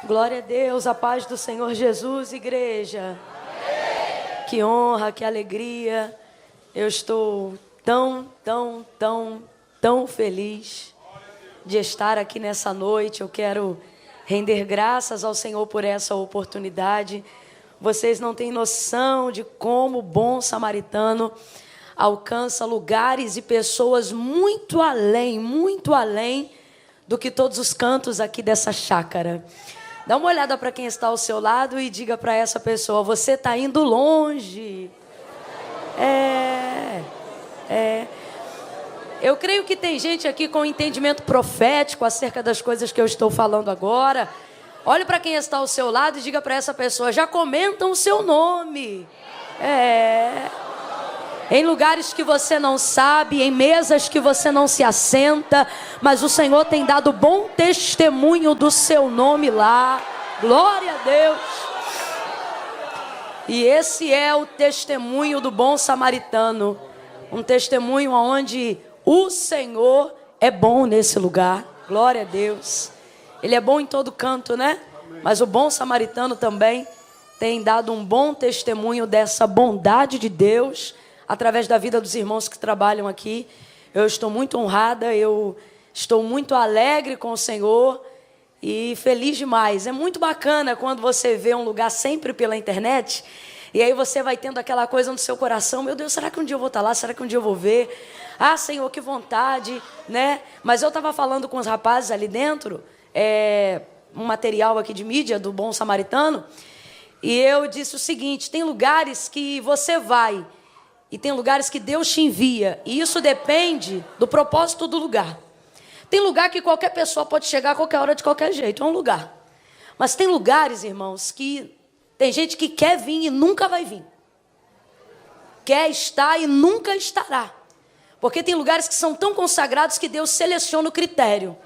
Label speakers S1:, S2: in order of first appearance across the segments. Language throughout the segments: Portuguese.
S1: Glória a Deus, a paz do Senhor Jesus, igreja. Amém. Que honra, que alegria. Eu estou tão feliz de estar aqui nessa noite. Eu quero render graças ao Senhor por essa oportunidade. Vocês não têm noção de como o bom samaritano alcança lugares e pessoas muito além do que todos os cantos aqui dessa chácara. Dá uma olhada para quem está ao seu lado e diga para essa pessoa: você está indo longe. Eu creio que tem gente aqui com entendimento profético acerca das coisas que eu estou falando agora. Olhe para quem está ao seu lado e diga para essa pessoa: já comentam o seu nome. Em lugares que você não sabe, em mesas que você não se assenta, mas o Senhor tem dado bom testemunho do seu nome lá. Glória a Deus. E esse é o testemunho do bom samaritano. Um testemunho onde o Senhor é bom nesse lugar. Glória a Deus. Ele é bom em todo canto, né? Mas o bom samaritano também tem dado um bom testemunho dessa bondade de Deus através da vida dos irmãos que trabalham aqui. Eu estou muito honrada, eu estou muito alegre com o Senhor e feliz demais. É muito bacana quando você vê um lugar sempre pela internet e aí você vai tendo aquela coisa no seu coração: meu Deus, será que um dia eu vou estar lá? Será que um dia eu vou ver? Ah, Senhor, que vontade, né? Mas eu estava falando com os rapazes ali dentro, um material aqui de mídia do Bom Samaritano, e eu disse o seguinte: tem lugares que você vai e tem lugares que Deus te envia. E isso depende do propósito do lugar. Tem lugar que qualquer pessoa pode chegar a qualquer hora, de qualquer jeito. É um lugar. Mas tem lugares, irmãos, que tem gente que quer vir e nunca vai vir. Quer estar e nunca estará. Porque tem lugares que são tão consagrados que Deus seleciona o critério.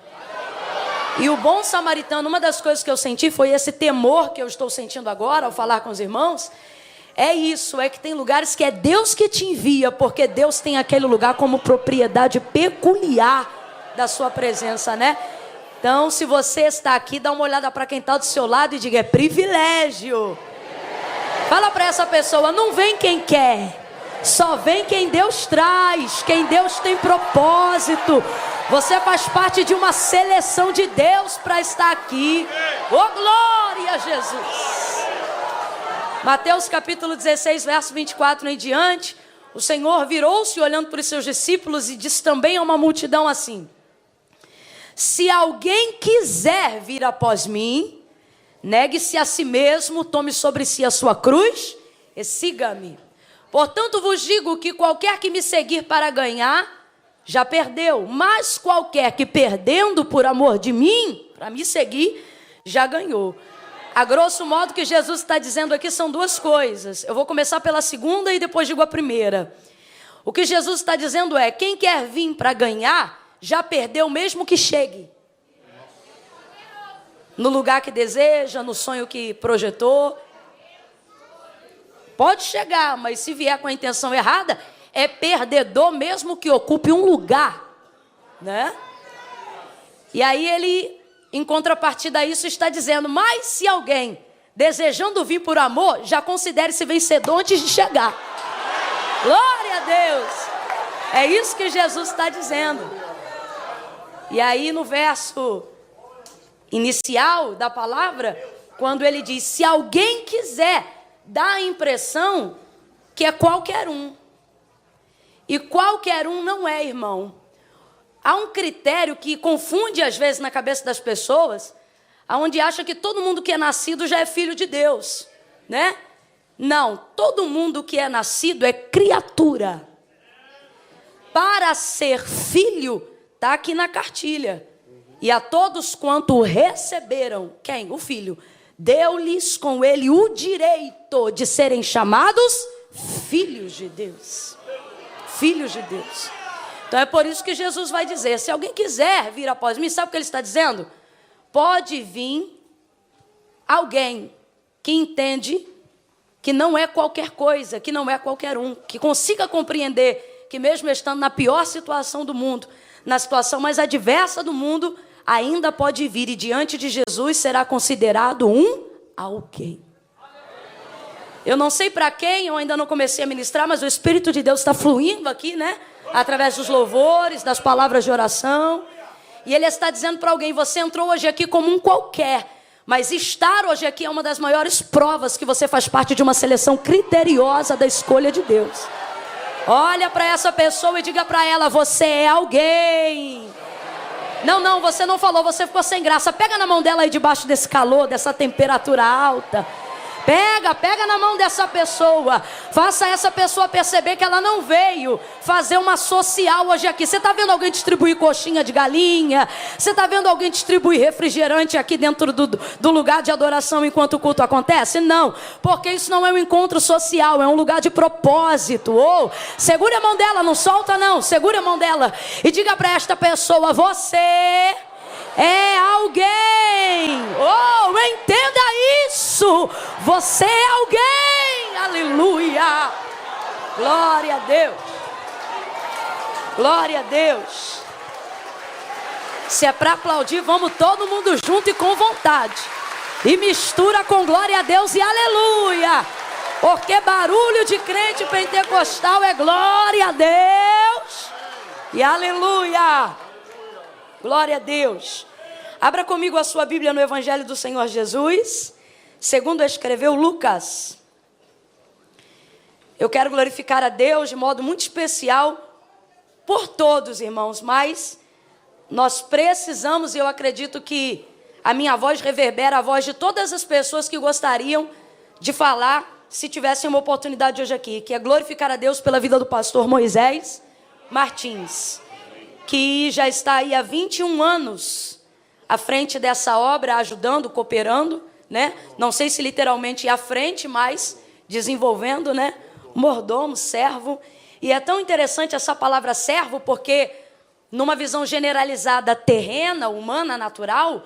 S1: E o bom samaritano, uma das coisas que eu senti foi esse temor que eu estou sentindo agora ao falar com os irmãos. É isso, é que tem lugares que é Deus que te envia, porque Deus tem aquele lugar como propriedade peculiar da sua presença, né? Então, se você está aqui, dá uma olhada para quem está do seu lado e diga: é privilégio. Fala para essa pessoa: não vem quem quer, só vem quem Deus traz, quem Deus tem propósito. Você faz parte de uma seleção de Deus para estar aqui. Oh, glória a Jesus! Mateus capítulo 16, verso 24 em diante, o Senhor virou-se olhando para os seus discípulos e disse também a uma multidão assim: se alguém quiser vir após mim, negue-se a si mesmo, tome sobre si a sua cruz e siga-me. Portanto vos digo que qualquer que me seguir para ganhar, já perdeu, mas qualquer que perdendo por amor de mim, para me seguir, já ganhou. A grosso modo, o que Jesus está dizendo aqui são duas coisas. Eu vou começar pela segunda e depois digo a primeira. O que Jesus está dizendo é: quem quer vir para ganhar, já perdeu mesmo que chegue. No lugar que deseja, no sonho que projetou. Pode chegar, mas se vier com a intenção errada, é perdedor mesmo que ocupe um lugar, né? E aí ele, em contrapartida a isso, está dizendo: mas se alguém desejando vir por amor, já considere-se vencedor antes de chegar. Glória a Deus! É isso que Jesus está dizendo. E aí no verso inicial da palavra, quando ele diz: se alguém quiser, dá a impressão que é qualquer um. E qualquer um não é, irmão. Há um critério que confunde às vezes na cabeça das pessoas, onde acha que todo mundo que é nascido já é filho de Deus, né? Não, todo mundo que é nascido é criatura. Para ser filho, está aqui na cartilha. E a todos quanto receberam, quem? O Filho, deu-lhes com ele o direito de serem chamados filhos de Deus. Filhos de Deus. Então é por isso que Jesus vai dizer: se alguém quiser vir após mim, sabe o que ele está dizendo? Pode vir alguém que entende que não é qualquer coisa, que não é qualquer um, que consiga compreender que mesmo estando na pior situação do mundo, na situação mais adversa do mundo, ainda pode vir e diante de Jesus será considerado um alguém. Eu não sei para quem, eu ainda não comecei a ministrar, mas o Espírito de Deus está fluindo aqui, né? Através dos louvores, das palavras de oração. E Ele está dizendo para alguém, você entrou hoje aqui como um qualquer, mas estar hoje aqui é uma das maiores provas que você faz parte de uma seleção criteriosa da escolha de Deus. Olha para essa pessoa e diga para ela, você é alguém. Não, você não falou, você ficou sem graça. Pega na mão dela aí debaixo desse calor, dessa temperatura alta. Pega na mão dessa pessoa. Faça essa pessoa perceber que ela não veio fazer uma social hoje aqui. Você está vendo alguém distribuir coxinha de galinha? Você está vendo alguém distribuir refrigerante aqui dentro do lugar de adoração enquanto o culto acontece? Não, porque isso não é um encontro social, é um lugar de propósito. Segure a mão dela, não solta não. Segure a mão dela e diga para esta pessoa, você é alguém. Entenda isso. Você é alguém. Aleluia. Glória a Deus. Glória a Deus. Se é para aplaudir, vamos todo mundo junto e com vontade. E mistura com glória a Deus e aleluia. Porque barulho de crente pentecostal é glória a Deus e aleluia. Glória a Deus. Abra comigo a sua Bíblia no Evangelho do Senhor Jesus, segundo escreveu Lucas. Eu quero glorificar a Deus de modo muito especial por todos, irmãos, mas nós precisamos, e eu acredito que a minha voz reverbera a voz de todas as pessoas que gostariam de falar, se tivessem uma oportunidade hoje aqui, que é glorificar a Deus pela vida do pastor Moisés Martins, que já está aí há 21 anos à frente dessa obra, ajudando, cooperando, né? Não sei se literalmente à frente, mas desenvolvendo, né? Mordomo, servo. E é tão interessante essa palavra servo, porque numa visão generalizada terrena, humana, natural,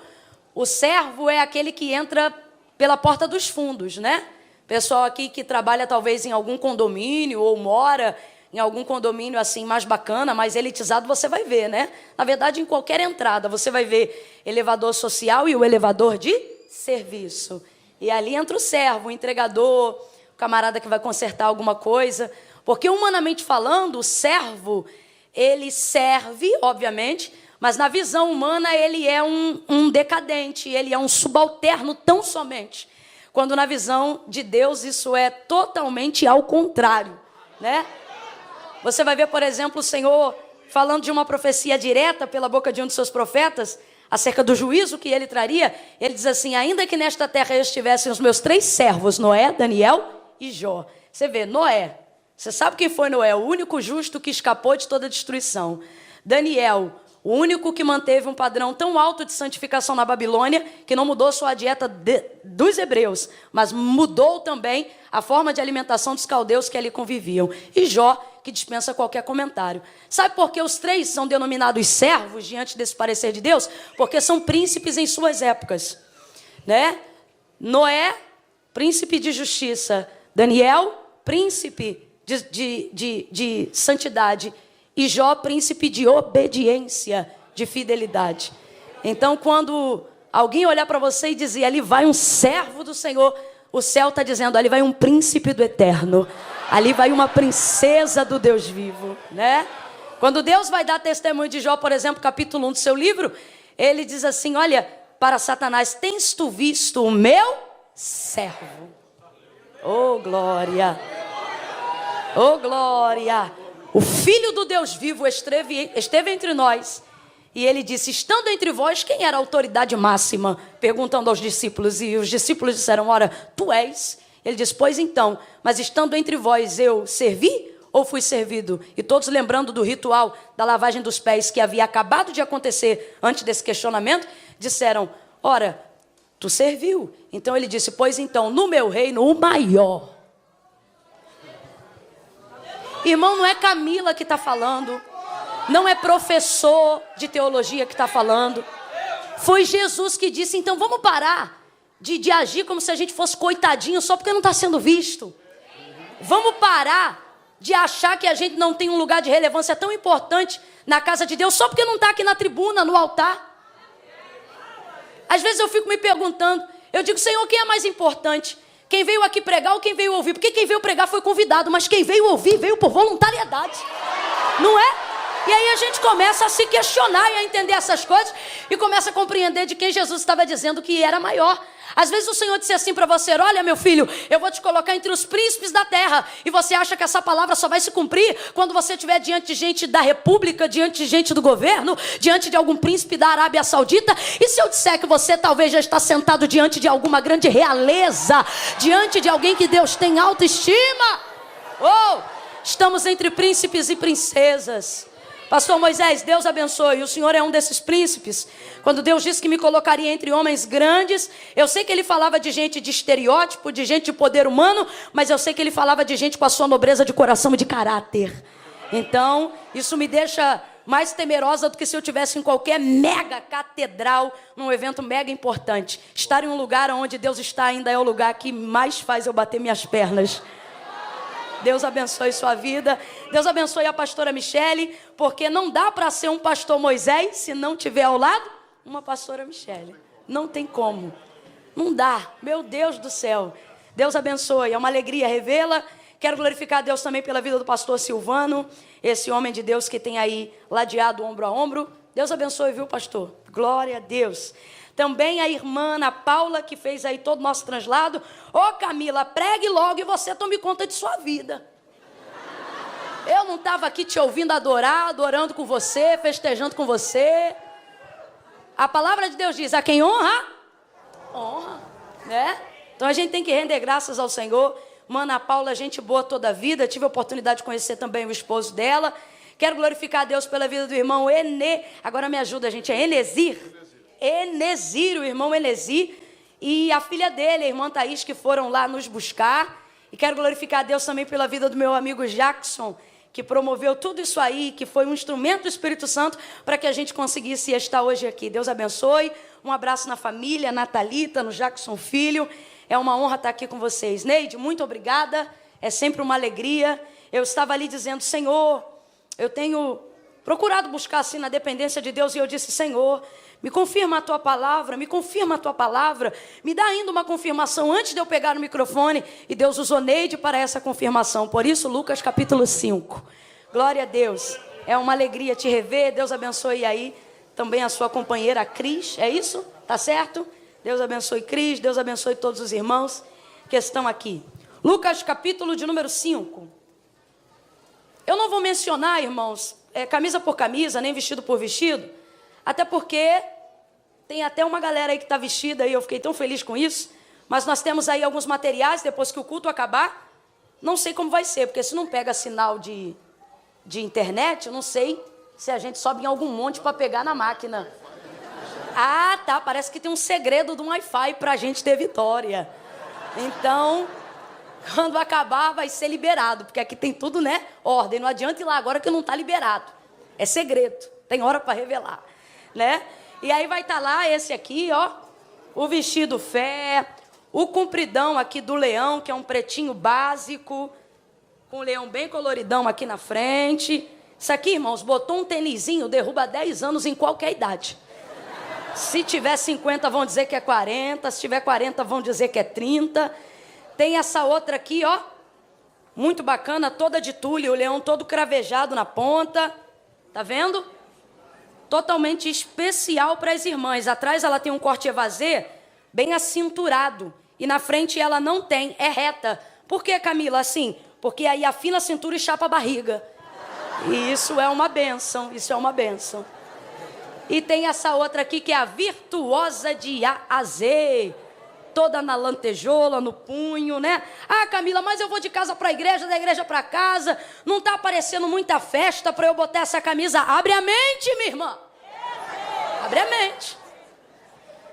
S1: o servo é aquele que entra pela porta dos fundos, né? Pessoal aqui que trabalha talvez em algum condomínio ou mora em algum condomínio assim mais bacana, mais elitizado, você vai ver, né? Na verdade, em qualquer entrada, você vai ver elevador social e o elevador de serviço. E ali entra o servo, o entregador, o camarada que vai consertar alguma coisa. Porque, humanamente falando, o servo, ele serve, obviamente, mas na visão humana ele é um decadente, ele é um subalterno tão somente. Quando na visão de Deus isso é totalmente ao contrário, né? Você vai ver, por exemplo, o Senhor falando de uma profecia direta pela boca de um de seus profetas, acerca do juízo que ele traria. Ele diz assim, ainda que nesta terra estivessem os meus 3 servos, Noé, Daniel e Jó. Você vê, Noé, você sabe quem foi Noé? O único justo que escapou de toda a destruição. Daniel, o único que manteve um padrão tão alto de santificação na Babilônia, que não mudou só a dieta dos hebreus, mas mudou também a forma de alimentação dos caldeus que ali conviviam. E Jó, que dispensa qualquer comentário. Sabe por que os 3 são denominados servos diante desse parecer de Deus? Porque são príncipes em suas épocas, né? Noé, príncipe de justiça. Daniel, príncipe de santidade. E Jó, príncipe de obediência, de fidelidade. Então, quando alguém olhar para você e dizer, ali vai um servo do Senhor, o céu está dizendo, ali vai um príncipe do eterno. Ali vai uma princesa do Deus vivo, né? Quando Deus vai dar testemunho de Jó, por exemplo, capítulo 1 do seu livro, ele diz assim, olha, para Satanás, tens tu visto o meu servo? Oh, glória! Oh, glória! O Filho do Deus vivo esteve entre nós. E ele disse, estando entre vós, quem era a autoridade máxima? Perguntando aos discípulos. E os discípulos disseram, ora, tu és. Ele disse, pois então, mas estando entre vós, eu servi ou fui servido? E todos lembrando do ritual da lavagem dos pés que havia acabado de acontecer antes desse questionamento, disseram, ora, tu serviu. Então ele disse, pois então, no meu reino, o maior. Irmão, não é Camila que está falando, não é professor de teologia que está falando. Foi Jesus que disse, então vamos parar de agir como se a gente fosse coitadinho só porque não está sendo visto. Vamos parar de achar que a gente não tem um lugar de relevância tão importante na casa de Deus só porque não está aqui na tribuna, no altar. Às vezes eu fico me perguntando, eu digo, Senhor, quem é mais importante? Quem veio aqui pregar ou quem veio ouvir? Porque quem veio pregar foi convidado, mas quem veio ouvir veio por voluntariedade. Não é? E aí a gente começa a se questionar e a entender essas coisas e começa a compreender de quem Jesus estava dizendo que era maior. Às vezes o Senhor disse assim para você, olha meu filho, eu vou te colocar entre os príncipes da terra. E você acha que essa palavra só vai se cumprir quando você estiver diante de gente da república, diante de gente do governo, diante de algum príncipe da Arábia Saudita. E se eu disser que você talvez já está sentado diante de alguma grande realeza, diante de alguém que Deus tem autoestima? Oh, estamos entre príncipes e princesas. Pastor Moisés, Deus abençoe, o senhor é um desses príncipes. Quando Deus disse que me colocaria entre homens grandes, eu sei que ele falava de gente de estereótipo, de gente de poder humano, mas eu sei que ele falava de gente com a sua nobreza de coração e de caráter. Então, isso me deixa mais temerosa do que se eu estivesse em qualquer mega catedral, num evento mega importante. Estar em um lugar onde Deus está ainda é o lugar que mais faz eu bater minhas pernas. Deus abençoe sua vida. Deus abençoe a pastora Michele, porque não dá para ser um pastor Moisés se não tiver ao lado uma pastora Michele. Não tem como. Não dá. Meu Deus do céu. Deus abençoe. É uma alegria revê-la. Quero glorificar a Deus também pela vida do pastor Silvano, esse homem de Deus que tem aí ladeado ombro a ombro. Deus abençoe, viu, pastor? Glória a Deus. Também a irmã Ana Paula, que fez aí todo o nosso translado. Ô Camila, pregue logo e você tome conta de sua vida. Eu não estava aqui te ouvindo adorar, adorando com você, festejando com você. A palavra de Deus diz, a quem honra, honra, né? Então a gente tem que render graças ao Senhor. Ana Paula, gente boa toda a vida. Tive a oportunidade de conhecer também o esposo dela. Quero glorificar a Deus pela vida do irmão Agora me ajuda, gente, é Enezir, o irmão Enezir, e a filha dele, a irmã Thaís, que foram lá nos buscar. E quero glorificar a Deus também pela vida do meu amigo Jackson, que promoveu tudo isso aí, que foi um instrumento do Espírito Santo para que a gente conseguisse estar hoje aqui. Deus abençoe. Um abraço na família, na Thalita, no Jackson Filho. É uma honra estar aqui com vocês. Neide, muito obrigada. É sempre uma alegria. Eu estava ali dizendo, Senhor, eu tenho procurado buscar assim na dependência de Deus. E eu disse, Senhor, me confirma a tua palavra, me confirma a tua palavra, me dá ainda uma confirmação antes de eu pegar o microfone. E Deus usou Neide para essa confirmação. Por isso, Lucas capítulo 5. Glória a Deus. É uma alegria te rever. Deus abençoe aí também a sua companheira, a Cris. É isso? Tá certo? Deus abençoe Cris, Deus abençoe todos os irmãos que estão aqui. Lucas capítulo de número 5. Eu não vou mencionar, irmãos, camisa por camisa, nem vestido por vestido. Até porque tem até uma galera aí que está vestida e eu fiquei tão feliz com isso. Mas nós temos aí alguns materiais, depois que o culto acabar. Não sei como vai ser, porque se não pega sinal de internet, eu não sei se a gente sobe em algum monte para pegar na máquina. Ah, tá, parece que tem um segredo do Wi-Fi para a gente ter vitória. Então, quando acabar vai ser liberado, porque aqui tem tudo, né? Ordem, não adianta ir lá agora que não está liberado. É segredo, tem hora para revelar. Né? E aí vai estar lá esse aqui, ó, o vestido fé, o compridão aqui do leão, que é um pretinho básico, com o leão bem coloridão aqui na frente. Isso aqui, irmãos, botou um tênisinho, derruba 10 anos em qualquer idade. Se tiver 50, vão dizer que é 40, se tiver 40, vão dizer que é 30. Tem essa outra aqui, ó, muito bacana, toda de tule, o leão todo cravejado na ponta, tá vendo? Totalmente especial para as irmãs. Atrás ela tem um corte evasê bem acinturado. E na frente ela não tem, é reta. Por que, Camila, assim? Porque aí afina a cintura e chapa a barriga. E isso é uma bênção, isso é uma bênção. E tem essa outra aqui que é a virtuosa de A a Z. Toda na lantejola, no punho, né? Ah, Camila, mas eu vou de casa para a igreja, da igreja para casa. Não está aparecendo muita festa para eu botar essa camisa. Abre a mente, minha irmã. Abre a mente.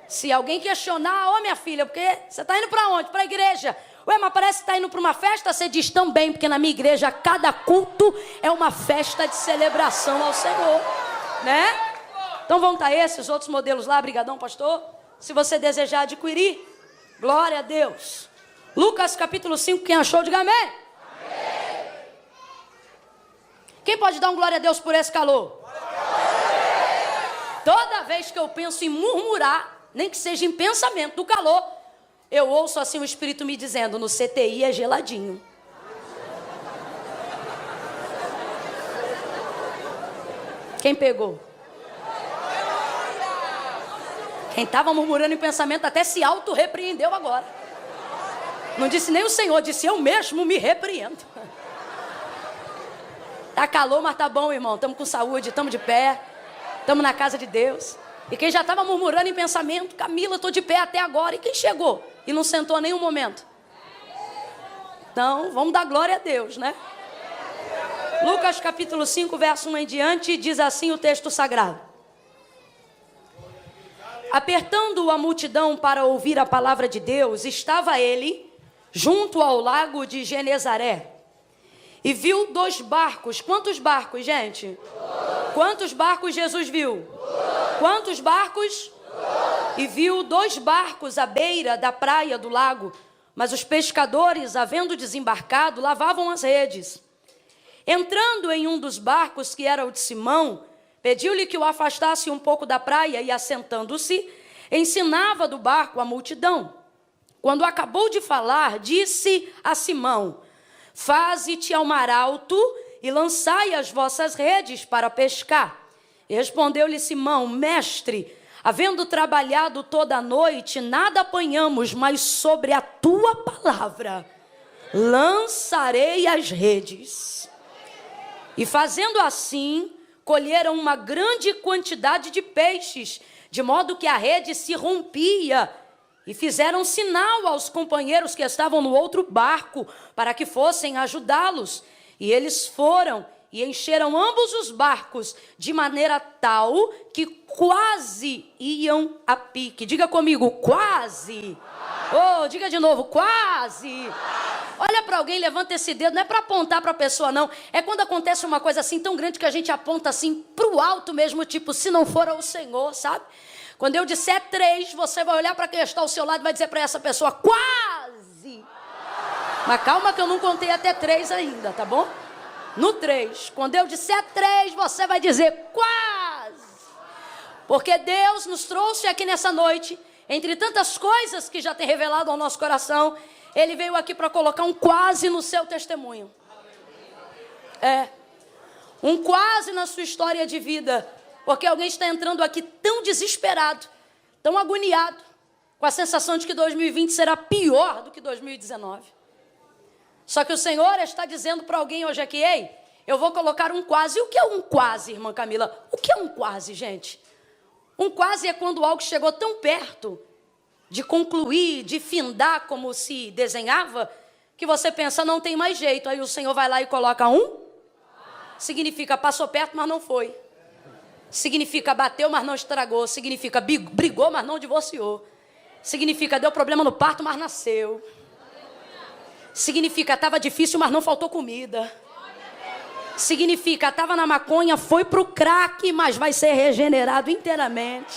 S1: Se alguém questionar, ó minha filha, porque você está indo para onde? Para a igreja. Ué, mas parece que está indo para uma festa. Você diz também, porque na minha igreja cada culto é uma festa de celebração ao Senhor, né? Então vão estar esses outros modelos lá, brigadão, pastor. Se você desejar adquirir, glória a Deus. Lucas capítulo 5, quem achou, diga amém. Amém. Quem pode dar um glória a Deus por esse calor? Toda vez que eu penso em murmurar, nem que seja em pensamento, do calor, eu ouço assim o Espírito me dizendo, no CTI é geladinho. Quem pegou? Quem estava murmurando em pensamento até se auto-repreendeu agora. Não disse nem o Senhor, disse eu mesmo me repreendo. Tá calor, mas tá bom, irmão. Estamos com saúde, estamos de pé. Estamos na casa de Deus. E quem já estava murmurando em pensamento, Camila, estou de pé até agora. E quem chegou e não sentou nenhum momento? Então, vamos dar glória a Deus, né? Lucas capítulo 5, verso 1 em diante, diz assim o texto sagrado. Apertando a multidão para ouvir a palavra de Deus, estava ele junto ao lago de Genezaré. E viu 2 barcos. Quantos barcos, gente? Quantos barcos Jesus viu? Quantos barcos? E viu 2 barcos à beira da praia do lago. Mas os pescadores, havendo desembarcado, lavavam as redes. Entrando em um dos barcos, que era o de Simão, pediu-lhe que o afastasse um pouco da praia e, assentando-se, ensinava do barco a multidão. Quando acabou de falar, disse a Simão: faze-te ao mar alto e lançai as vossas redes para pescar. E respondeu-lhe Simão: mestre, havendo trabalhado toda a noite, nada apanhamos, mas sobre a tua palavra lançarei as redes. E fazendo assim, colheram uma grande quantidade de peixes, de modo que a rede se rompia. E fizeram sinal aos companheiros que estavam no outro barco, para que fossem ajudá-los. E eles foram e encheram ambos os barcos, de maneira tal que quase iam a pique. Diga comigo, quase. Oh, diga de novo, quase. Olha para alguém, levanta esse dedo, não é para apontar para a pessoa não, é quando acontece uma coisa assim tão grande que a gente aponta assim para o alto mesmo, tipo, se não for ao Senhor, sabe? Quando eu disser 3, você vai olhar para quem está ao seu lado e vai dizer para essa pessoa, quase. Mas calma que eu não contei até 3 ainda, tá bom? No 3, quando eu disser 3, você vai dizer quase. Porque Deus nos trouxe aqui nessa noite, entre tantas coisas que já tem revelado ao nosso coração, Ele veio aqui para colocar um quase no seu testemunho. Um quase na sua história de vida. Porque alguém está entrando aqui tão desesperado, tão agoniado, com a sensação de que 2020 será pior do que 2019. Só que o Senhor está dizendo para alguém hoje aqui, ei, eu vou colocar um quase. E o que é um quase, irmã Camila? O que é um quase, gente? Um quase é quando algo chegou tão perto de concluir, de findar como se desenhava, que você pensa, não tem mais jeito. Aí o Senhor vai lá e coloca um. Significa passou perto, mas não foi. Significa bateu, mas não estragou. Significa brigou, mas não divorciou. Significa deu problema no parto, mas nasceu. Significa estava difícil, mas não faltou comida. Significa estava na maconha, foi para o crack, mas vai ser regenerado inteiramente.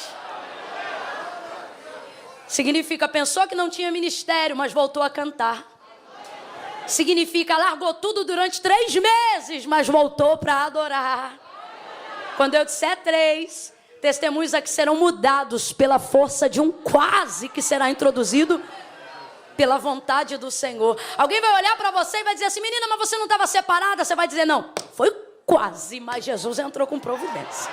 S1: Significa pensou que não tinha ministério, mas voltou a cantar. Significa largou tudo durante 3 meses, mas voltou para adorar. Quando eu disser 3, testemunhos aqui serão mudados pela força de um quase que será introduzido pela vontade do Senhor. Alguém vai olhar para você e vai dizer assim, menina, mas você não estava separada? Você vai dizer, não, foi quase, mas Jesus entrou com providência.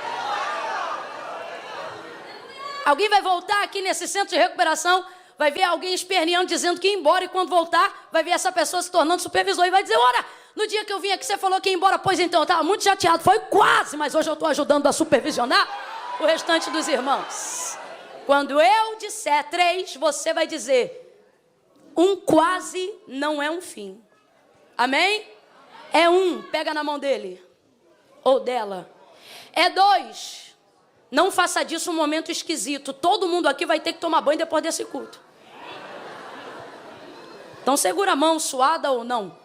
S1: Alguém vai voltar aqui nesse centro de recuperação, vai ver alguém esperneando, dizendo que ia embora, e quando voltar, vai ver essa pessoa se tornando supervisor, e vai dizer, ora, no dia que eu vim aqui, você falou que ia embora, pois então, eu estava muito chateado, foi quase, mas hoje eu estou ajudando a supervisionar o restante dos irmãos. Quando eu disser 3, você vai dizer, um quase não é um fim. Amém? É 1, pega na mão dele, ou dela. É 2, não faça disso um momento esquisito, todo mundo aqui vai ter que tomar banho depois desse culto. Então segura a mão, suada ou não.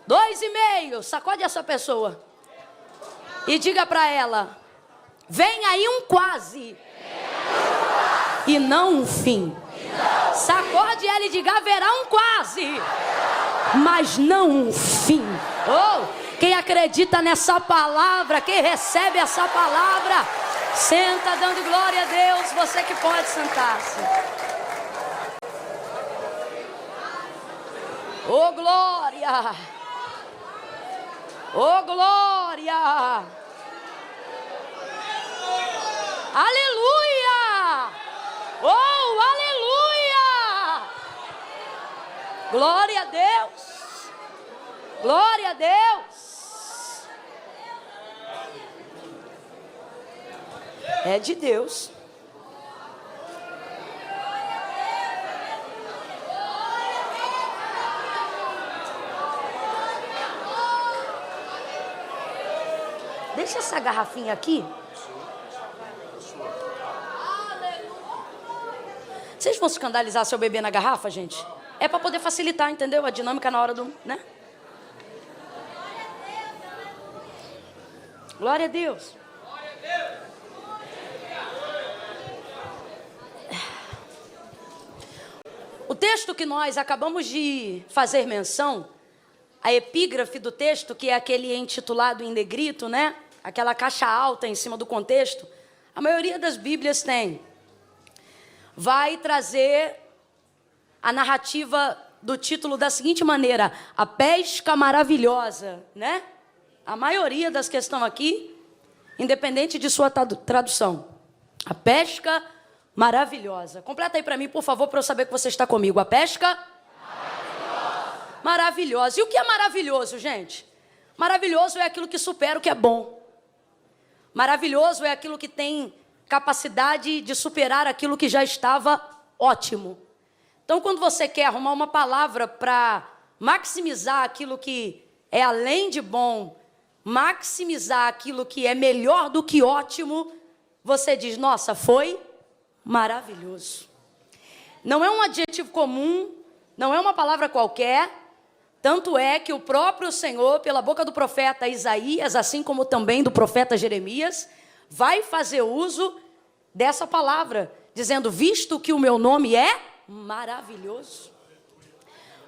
S1: 2,5, sacode essa pessoa. E diga para ela, vem aí um quase. E não um fim. Sacode ela e diga, haverá um quase, mas não um fim. Oh, quem acredita nessa palavra, quem recebe essa palavra, Senta dando glória a Deus, você que pode sentar-se. Ô glória! Ô glória! Aleluia! Oh, aleluia! Glória a Deus! Glória a Deus! É de Deus. Deixa essa garrafinha aqui. Vocês vão escandalizar seu bebê na garrafa, gente? É para poder facilitar, entendeu? A dinâmica na hora do, né? Glória a Deus. O texto que nós acabamos de fazer menção, a epígrafe do texto, que é aquele intitulado em negrito, né? Aquela caixa alta em cima do contexto, a maioria das Bíblias tem. Vai trazer a narrativa do título da seguinte maneira: a pesca maravilhosa, né? A maioria das que estão aqui, independente de sua tradução. A pesca maravilhosa. Completa aí para mim, por favor, para eu saber que você está comigo. A pesca maravilhosa. E o que é maravilhoso, gente? Maravilhoso é aquilo que supera o que é bom. Maravilhoso é aquilo que tem capacidade de superar aquilo que já estava ótimo. Então, quando você quer arrumar uma palavra para maximizar aquilo que é além de bom, maximizar aquilo que é melhor do que ótimo, você diz: nossa, foi maravilhoso. Não é um adjetivo comum, não é uma palavra qualquer. Tanto é que o próprio Senhor, pela boca do profeta Isaías, assim como também do profeta Jeremias, vai fazer uso dessa palavra, dizendo: visto que o meu nome é maravilhoso.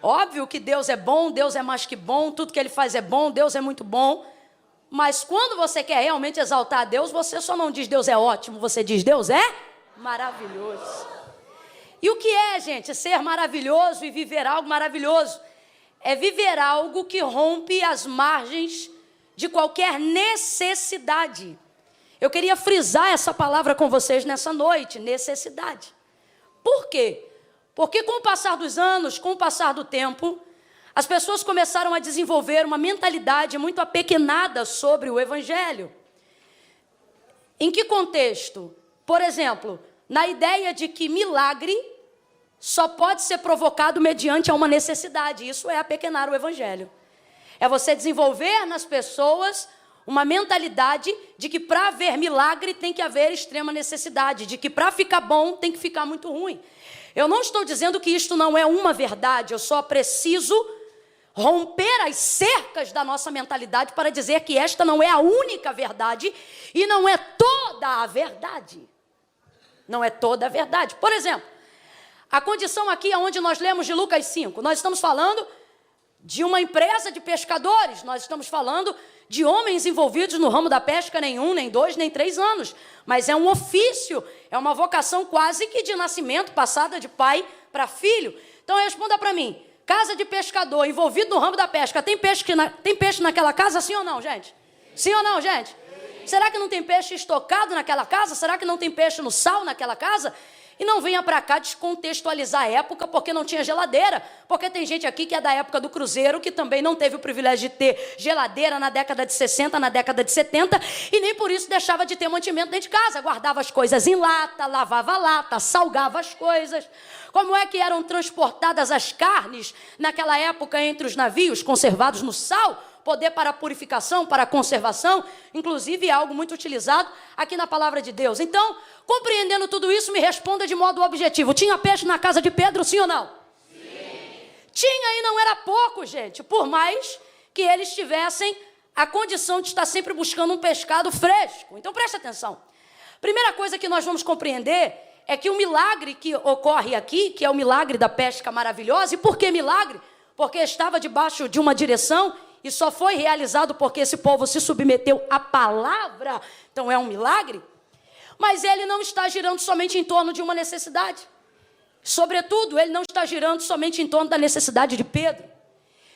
S1: Óbvio que Deus é bom, Deus é mais que bom, tudo que Ele faz é bom, Deus é muito bom. Mas quando você quer realmente exaltar a Deus, você só não diz Deus é ótimo, você diz Deus é maravilhoso. E o que é, gente, ser maravilhoso e viver algo maravilhoso? É viver algo que rompe as margens de qualquer necessidade. Eu queria frisar essa palavra com vocês nessa noite, necessidade. Por quê? Porque com o passar dos anos, com o passar do tempo, as pessoas começaram a desenvolver uma mentalidade muito apequenada sobre o Evangelho. Em que contexto? Por exemplo, na ideia de que milagre só pode ser provocado mediante uma necessidade. Isso é apequenar o Evangelho. É você desenvolver nas pessoas uma mentalidade de que para haver milagre tem que haver extrema necessidade, de que para ficar bom tem que ficar muito ruim. Eu não estou dizendo que isto não é uma verdade, eu só preciso romper as cercas da nossa mentalidade para dizer que esta não é a única verdade e não é toda a verdade. Não é toda a verdade. Por exemplo, a condição aqui é onde nós lemos de Lucas 5. Nós estamos falando de uma empresa de pescadores. Nós estamos falando de homens envolvidos no ramo da pesca, nem 1, nem 2, nem 3 anos. Mas é um ofício, é uma vocação quase que de nascimento, passada de pai para filho. Então responda para mim, casa de pescador envolvido no ramo da pesca, tem peixe naquela casa, sim ou não, gente? Sim ou não, gente? Será que não tem peixe estocado naquela casa? Será que não tem peixe no sal naquela casa? E não venha para cá descontextualizar a época porque não tinha geladeira. Porque tem gente aqui que é da época do cruzeiro, que também não teve o privilégio de ter geladeira na década de 60, na década de 70, e nem por isso deixava de ter mantimento dentro de casa. Guardava as coisas em lata, lavava a lata, salgava as coisas. Como é que eram transportadas as carnes naquela época entre os navios, conservados no sal? Poder para a purificação, para a conservação, inclusive é algo muito utilizado aqui na palavra de Deus. Então, compreendendo tudo isso, me responda de modo objetivo. Tinha peixe na casa de Pedro, sim ou não? Sim. Tinha e não era pouco, gente, por mais que eles tivessem a condição de estar sempre buscando um pescado fresco. Então, preste atenção. Primeira coisa que nós vamos compreender é que o milagre que ocorre aqui, que é o milagre da pesca maravilhosa, e por que milagre? Porque estava debaixo de uma direção e só foi realizado porque esse povo se submeteu à palavra, então é um milagre. Mas ele não está girando somente em torno de uma necessidade. Sobretudo, ele não está girando somente em torno da necessidade de Pedro.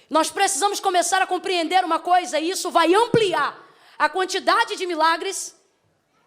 S1: Nós precisamos começar a compreender uma coisa, e isso vai ampliar a quantidade de milagres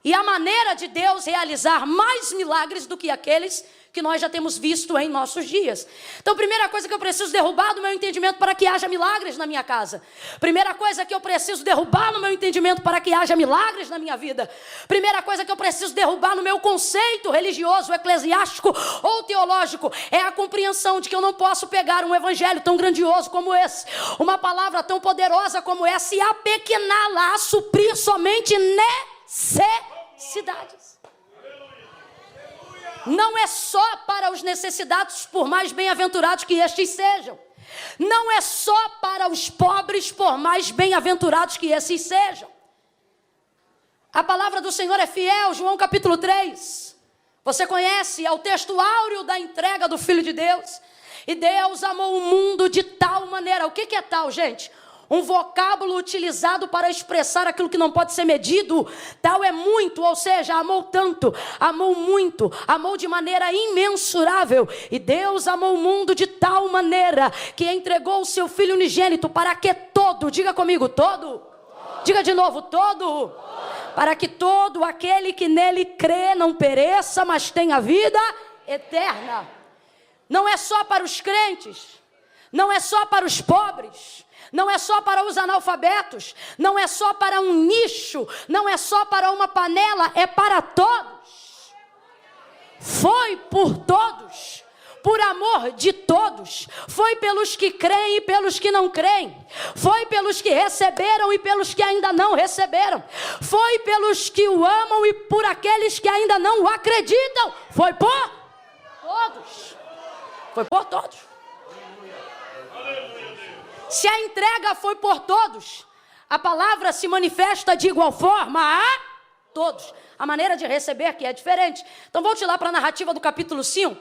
S1: e a maneira de Deus realizar mais milagres do que aqueles que nós já temos visto em nossos dias. Então, primeira coisa que eu preciso derrubar do meu entendimento para que haja milagres na minha casa. Primeira coisa que eu preciso derrubar no meu entendimento para que haja milagres na minha vida. Primeira coisa que eu preciso derrubar no meu conceito religioso, eclesiástico ou teológico é a compreensão de que eu não posso pegar um evangelho tão grandioso como esse, uma palavra tão poderosa como essa, e apequená-la a suprir somente necessidades. Não é só para os necessitados, por mais bem-aventurados que estes sejam. Não é só para os pobres, por mais bem-aventurados que esses sejam. A palavra do Senhor é fiel, João capítulo 3. Você conhece, é o texto áureo da entrega do Filho de Deus. E Deus amou o mundo de tal maneira. O que é tal, gente? Um vocábulo utilizado para expressar aquilo que não pode ser medido. Tal é muito, ou seja, amou tanto, amou muito, amou de maneira imensurável. E Deus amou o mundo de tal maneira que entregou o seu Filho unigênito para que todo, diga comigo, todo. Diga de novo, todo. Para que todo aquele que nele crê não pereça, mas tenha vida eterna. Não é só para os crentes, não é só para os pobres, não é só para os analfabetos, não é só para um nicho, não é só para uma panela, é para todos. Foi por todos, por amor de todos. Foi pelos que creem e pelos que não creem. Foi pelos que receberam e pelos que ainda não receberam. Foi pelos que o amam e por aqueles que ainda não o acreditam. Foi por todos. Foi por todos. Se a entrega foi por todos, a palavra se manifesta de igual forma a todos. A maneira de receber que é diferente. Então volte lá para a narrativa do capítulo 5.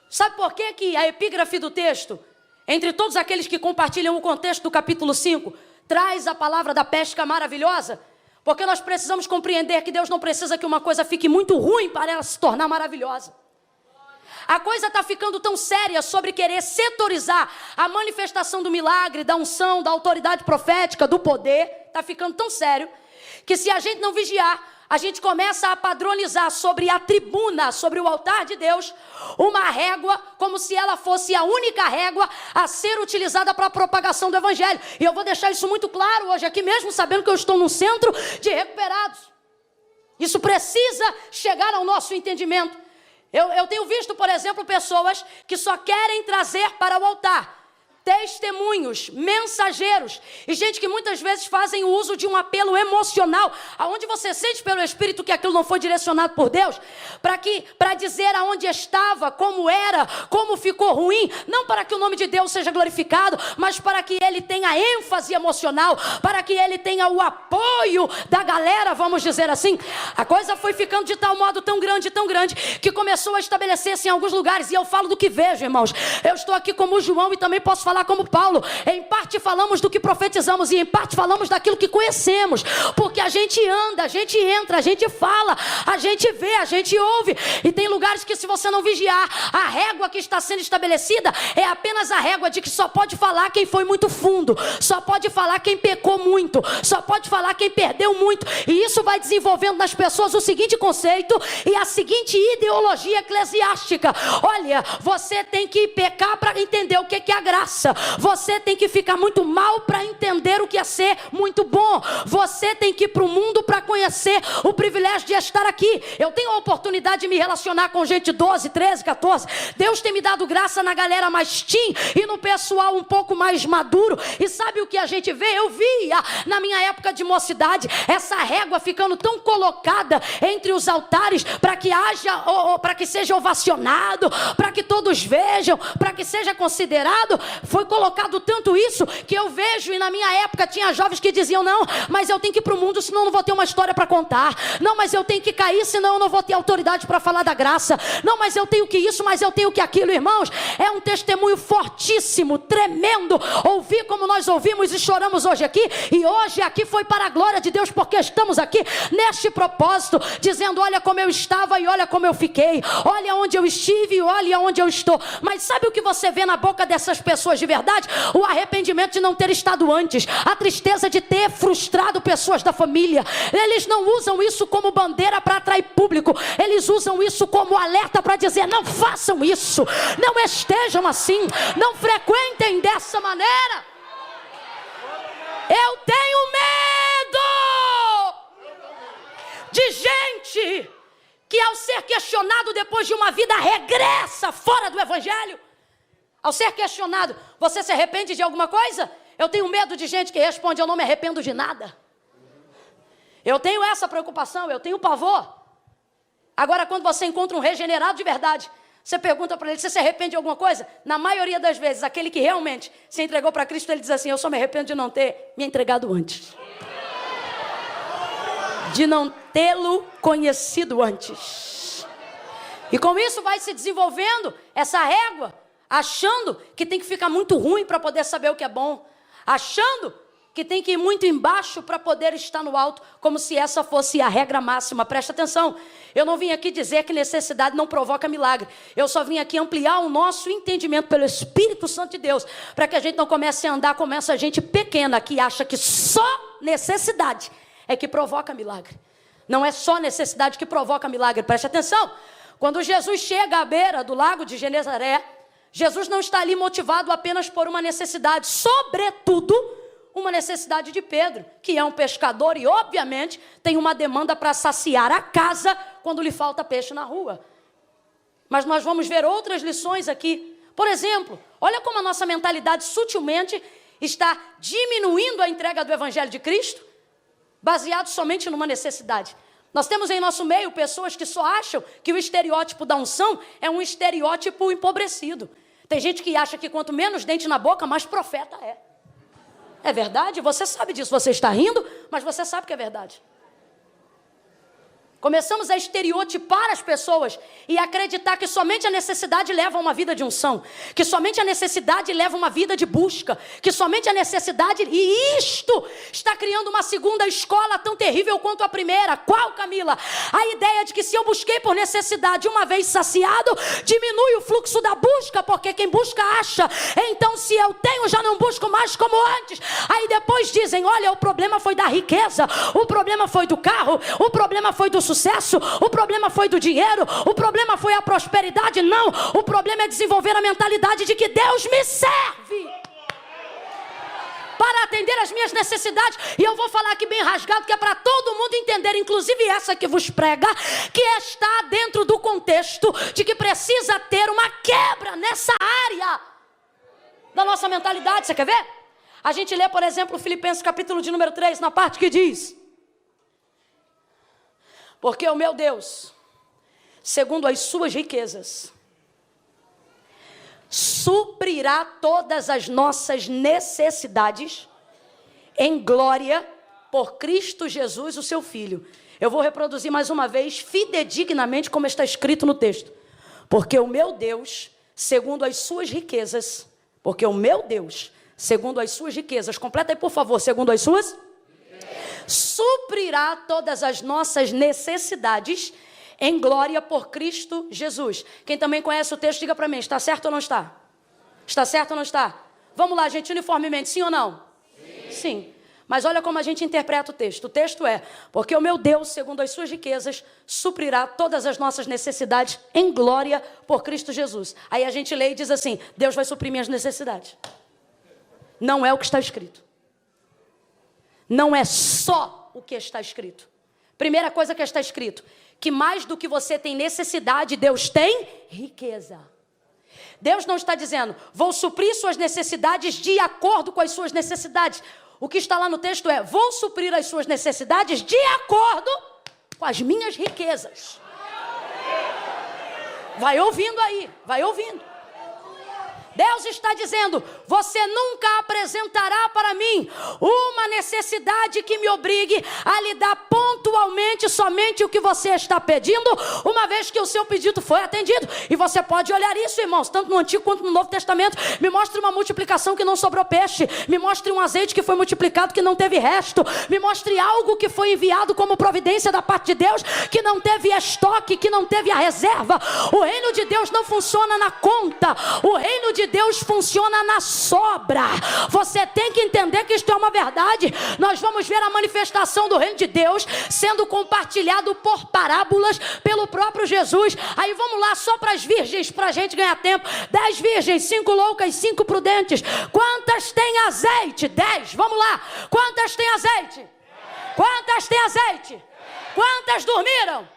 S1: Sabe por que que a epígrafe do texto, entre todos aqueles que compartilham o contexto do capítulo 5, traz a palavra da pesca maravilhosa? Porque nós precisamos compreender que Deus não precisa que uma coisa fique muito ruim para ela se tornar maravilhosa. A coisa está ficando tão séria sobre querer setorizar a manifestação do milagre, da unção, da autoridade profética, do poder. Está ficando tão sério que se a gente não vigiar, a gente começa a padronizar sobre a tribuna, sobre o altar de Deus, uma régua, como se ela fosse a única régua a ser utilizada para a propagação do evangelho. E eu vou deixar isso muito claro hoje aqui mesmo, sabendo que eu estou num centro de recuperados. Isso precisa chegar ao nosso entendimento. Eu tenho visto, por exemplo, pessoas que só querem trazer para o altar testemunhos, mensageiros, e gente que muitas vezes fazem o uso de um apelo emocional, aonde você sente pelo Espírito que aquilo não foi direcionado por Deus, para dizer aonde estava, como era, como ficou ruim, não para que o nome de Deus seja glorificado, mas para que ele tenha ênfase emocional, para que ele tenha o apoio da galera, vamos dizer assim. A coisa foi ficando de tal modo tão grande, que começou a estabelecer-se em alguns lugares, e eu falo do que vejo, irmãos. Eu estou aqui como João e também posso falar como Paulo. Em parte falamos do que profetizamos e em parte falamos daquilo que conhecemos, porque a gente anda, a gente entra, a gente fala, a gente vê, a gente ouve, e tem lugares que se você não vigiar, a régua que está sendo estabelecida é apenas a régua de que só pode falar quem foi muito fundo, só pode falar quem pecou muito, só pode falar quem perdeu muito, e isso vai desenvolvendo nas pessoas o seguinte conceito e a seguinte ideologia eclesiástica: olha, você tem que pecar para entender o que é a graça. Você tem que ficar muito mal para entender o que é ser muito bom. Você tem que ir para o mundo para conhecer o privilégio de estar aqui. Eu tenho a oportunidade de me relacionar com gente de 12, 13, 14. Deus tem me dado graça na galera mais teen e no pessoal um pouco mais maduro. E sabe o que a gente vê? Eu via na minha época de mocidade essa régua ficando tão colocada entre os altares para que haja, para que seja ovacionado, para que todos vejam, para que seja considerado. Foi colocado tanto isso que eu vejo, e na minha época tinha jovens que diziam: não, mas eu tenho que ir para o mundo, senão eu não vou ter uma história para contar. Não, mas eu tenho que cair, senão eu não vou ter autoridade para falar da graça. Não, mas eu tenho que isso, mas eu tenho que aquilo. Irmãos, é um testemunho fortíssimo, tremendo, ouvir como nós ouvimos e choramos hoje aqui. E hoje aqui foi para a glória de Deus, porque estamos aqui neste propósito, dizendo: olha como eu estava e olha como eu fiquei, olha onde eu estive e olha onde eu estou. Mas sabe o que você vê na boca dessas pessoas de verdade? O arrependimento de não ter estado antes, a tristeza de ter frustrado pessoas da família. Eles não usam isso como bandeira para atrair público, eles usam isso como alerta para dizer: não façam isso, não estejam assim, não frequentem dessa maneira. Eu tenho medo de gente que, ao ser questionado depois de uma vida, regressa fora do evangelho. Ao ser questionado: você se arrepende de alguma coisa? Eu tenho medo de gente que responde: eu não me arrependo de nada. Eu tenho essa preocupação, eu tenho pavor. Agora, quando você encontra um regenerado de verdade, você pergunta para ele: você se arrepende de alguma coisa? Na maioria das vezes, aquele que realmente se entregou para Cristo, ele diz assim: eu só me arrependo de não ter me entregado antes, de não tê-lo conhecido antes. E com isso vai se desenvolvendo essa régua, achando que tem que ficar muito ruim para poder saber o que é bom, achando que tem que ir muito embaixo para poder estar no alto, como se essa fosse a regra máxima. Presta atenção, eu não vim aqui dizer que necessidade não provoca milagre. Eu só vim aqui ampliar o nosso entendimento pelo Espírito Santo de Deus, para que a gente não comece a andar como essa gente pequena que acha que só necessidade é que provoca milagre. Não é só necessidade que provoca milagre. Preste atenção, quando Jesus chega à beira do lago de Genezaré, Jesus não está ali motivado apenas por uma necessidade, sobretudo uma necessidade de Pedro, que é um pescador e obviamente tem uma demanda para saciar a casa quando lhe falta peixe na rua. Mas nós vamos ver outras lições aqui. Por exemplo, olha como a nossa mentalidade sutilmente está diminuindo a entrega do Evangelho de Cristo, baseado somente numa necessidade. Nós temos em nosso meio pessoas que só acham que o estereótipo da unção é um estereótipo empobrecido. Tem gente que acha que quanto menos dente na boca, mais profeta é. É verdade? Você sabe disso. Você está rindo, mas você sabe que é verdade. Começamos a estereotipar as pessoas e acreditar que somente a necessidade leva a uma vida de unção, que somente a necessidade leva a uma vida de busca, que somente a necessidade... E isto está criando uma segunda escola tão terrível quanto a primeira. Qual, Camila? A ideia de que se eu busquei por necessidade uma vez saciado, diminui o fluxo da busca, porque quem busca acha. Então, se eu tenho, já não busco mais como antes. Aí depois dizem: olha, o problema foi da riqueza, o problema foi do carro, o problema foi do sucesso, o problema foi do dinheiro, o problema foi a prosperidade. Não, o problema é desenvolver a mentalidade de que Deus me serve para atender as minhas necessidades. E eu vou falar aqui bem rasgado, que é para todo mundo entender, inclusive essa que vos prega, que está dentro do contexto de que precisa ter uma quebra nessa área da nossa mentalidade. Você quer ver? A gente lê, por exemplo, Filipenses capítulo de número 3, na parte que diz: porque o meu Deus, segundo as suas riquezas, suprirá todas as nossas necessidades em glória por Cristo Jesus, o seu Filho. Eu vou reproduzir mais uma vez, fidedignamente, como está escrito no texto. Porque o meu Deus, segundo as suas riquezas, porque o meu Deus, segundo as suas riquezas, completa aí por favor, segundo as suas, suprirá todas as nossas necessidades em glória por Cristo Jesus. Quem também conhece o texto, diga para mim: está certo ou não está? Está certo ou não está? Vamos lá, gente, uniformemente, sim ou não? Sim. Sim. Mas olha como a gente interpreta o texto. O texto é: porque o meu Deus, segundo as suas riquezas, suprirá todas as nossas necessidades em glória por Cristo Jesus. Aí a gente lê e diz assim: Deus vai suprir minhas necessidades. Não é o que está escrito. Não é só o que está escrito. Primeira coisa que está escrito: que mais do que você tem necessidade, Deus tem riqueza. Deus não está dizendo: vou suprir suas necessidades de acordo com as suas necessidades. O que está lá no texto é: vou suprir as suas necessidades de acordo com as minhas riquezas. Vai ouvindo aí, vai ouvindo. Deus está dizendo: você nunca apresentará para mim uma necessidade que me obrigue a lhe dar pontualmente somente o que você está pedindo, uma vez que o seu pedido foi atendido. E você pode olhar isso, irmãos, tanto no Antigo quanto no Novo Testamento. Me mostre uma multiplicação que não sobrou peixe, me mostre um azeite que foi multiplicado que não teve resto, me mostre algo que foi enviado como providência da parte de Deus, que não teve estoque, que não teve a reserva. O reino de Deus não funciona na conta, o reino de Deus funciona na sobra. Você tem que entender que isto é uma verdade. Nós vamos ver a manifestação do reino de Deus sendo compartilhado por parábolas pelo próprio Jesus. Aí vamos lá, só para as virgens, para a gente ganhar tempo. 10 virgens, 5 loucas, 5 prudentes. Quantas têm azeite? 10, vamos lá. Quantas têm azeite? Quantas têm azeite? Quantas dormiram?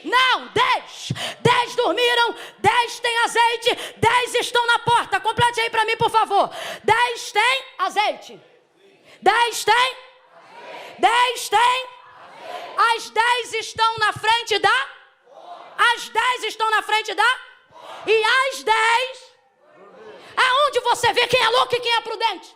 S1: Não, 10. 10 dormiram, 10 têm azeite, 10 estão na porta. Complete aí para mim, por favor. 10 têm azeite. 10 têm? 10 têm? As 10 estão na frente da? As 10 estão na frente da? E as 10? Aonde você vê quem é louco e quem é prudente?